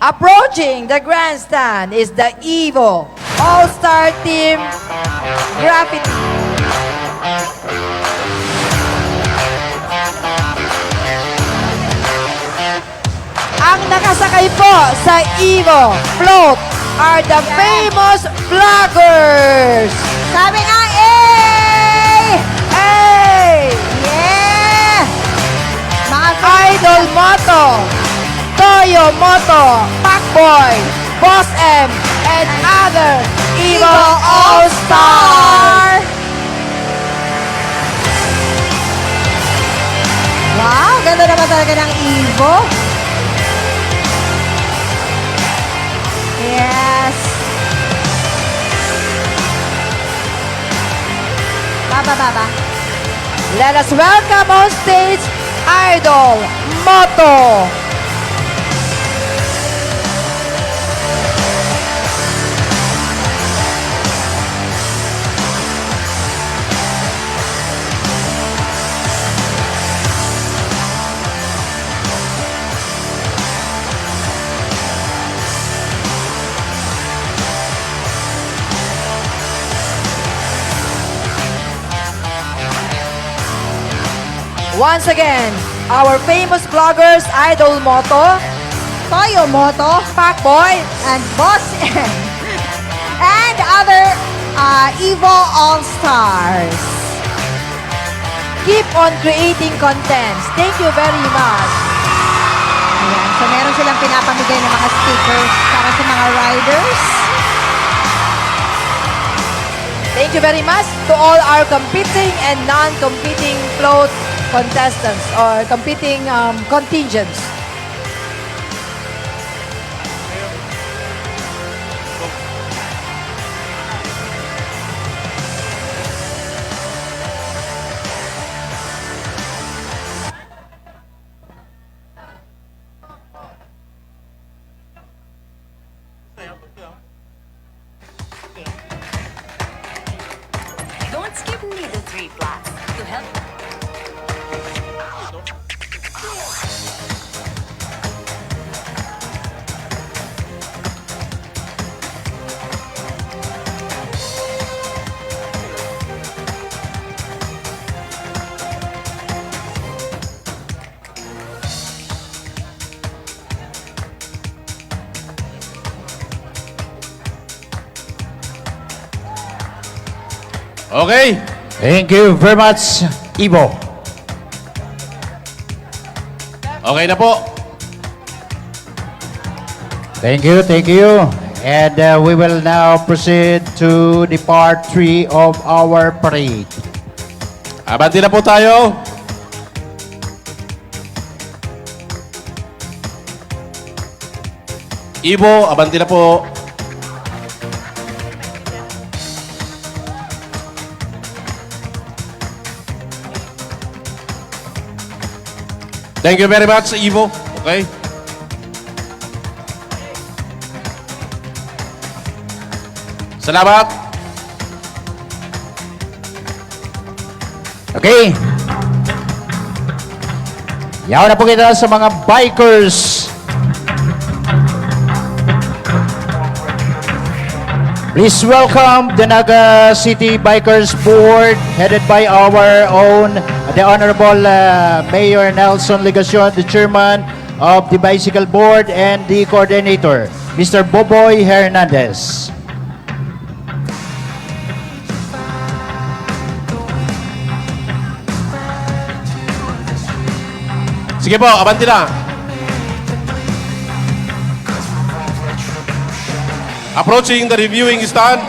Approaching the grandstand is the Evo All-Star Team Graffiti. Ang nakasakay po sa Evo float are the famous vloggers. Sabi nga, eh! Hey! Yeah! Mga Idol Moto, Toyo Moto, Pacboy, Boss M, and other Evo All-Star. Wow, ganda naman talaga ng Evo. Yes. Baba. Let us welcome on stage Idol Moto. Once again, our famous vloggers Idol Moto, Toyo Moto, Pacboy, and Boss M. And other Evo All-Stars. keep on creating contents. Thank you very much. Ayan, so meron silang pinapamigay ng mga stickers para sa mga riders. Thank you very much to all our competing and non-competing float contestants or competing contingents. Don't skip neither 3 flats to help. Okay. Thank you very much, Ivo. Okay na po. Thank you. And we will now proceed to the part 3 of our parade. Abante na po tayo. Ivo, abante na po. Thank you very much, Ivo. Okay. Salamat. Okay. Yaw na po kita sa mga bikers. Please welcome the Naga City Bikers Board headed by our own the Honorable Mayor Nelson Legacion, the Chairman of the Bicycle Board and the Coordinator, Mr. Boboy Hernandez. Sige po, abante na. Approaching the reviewing stand.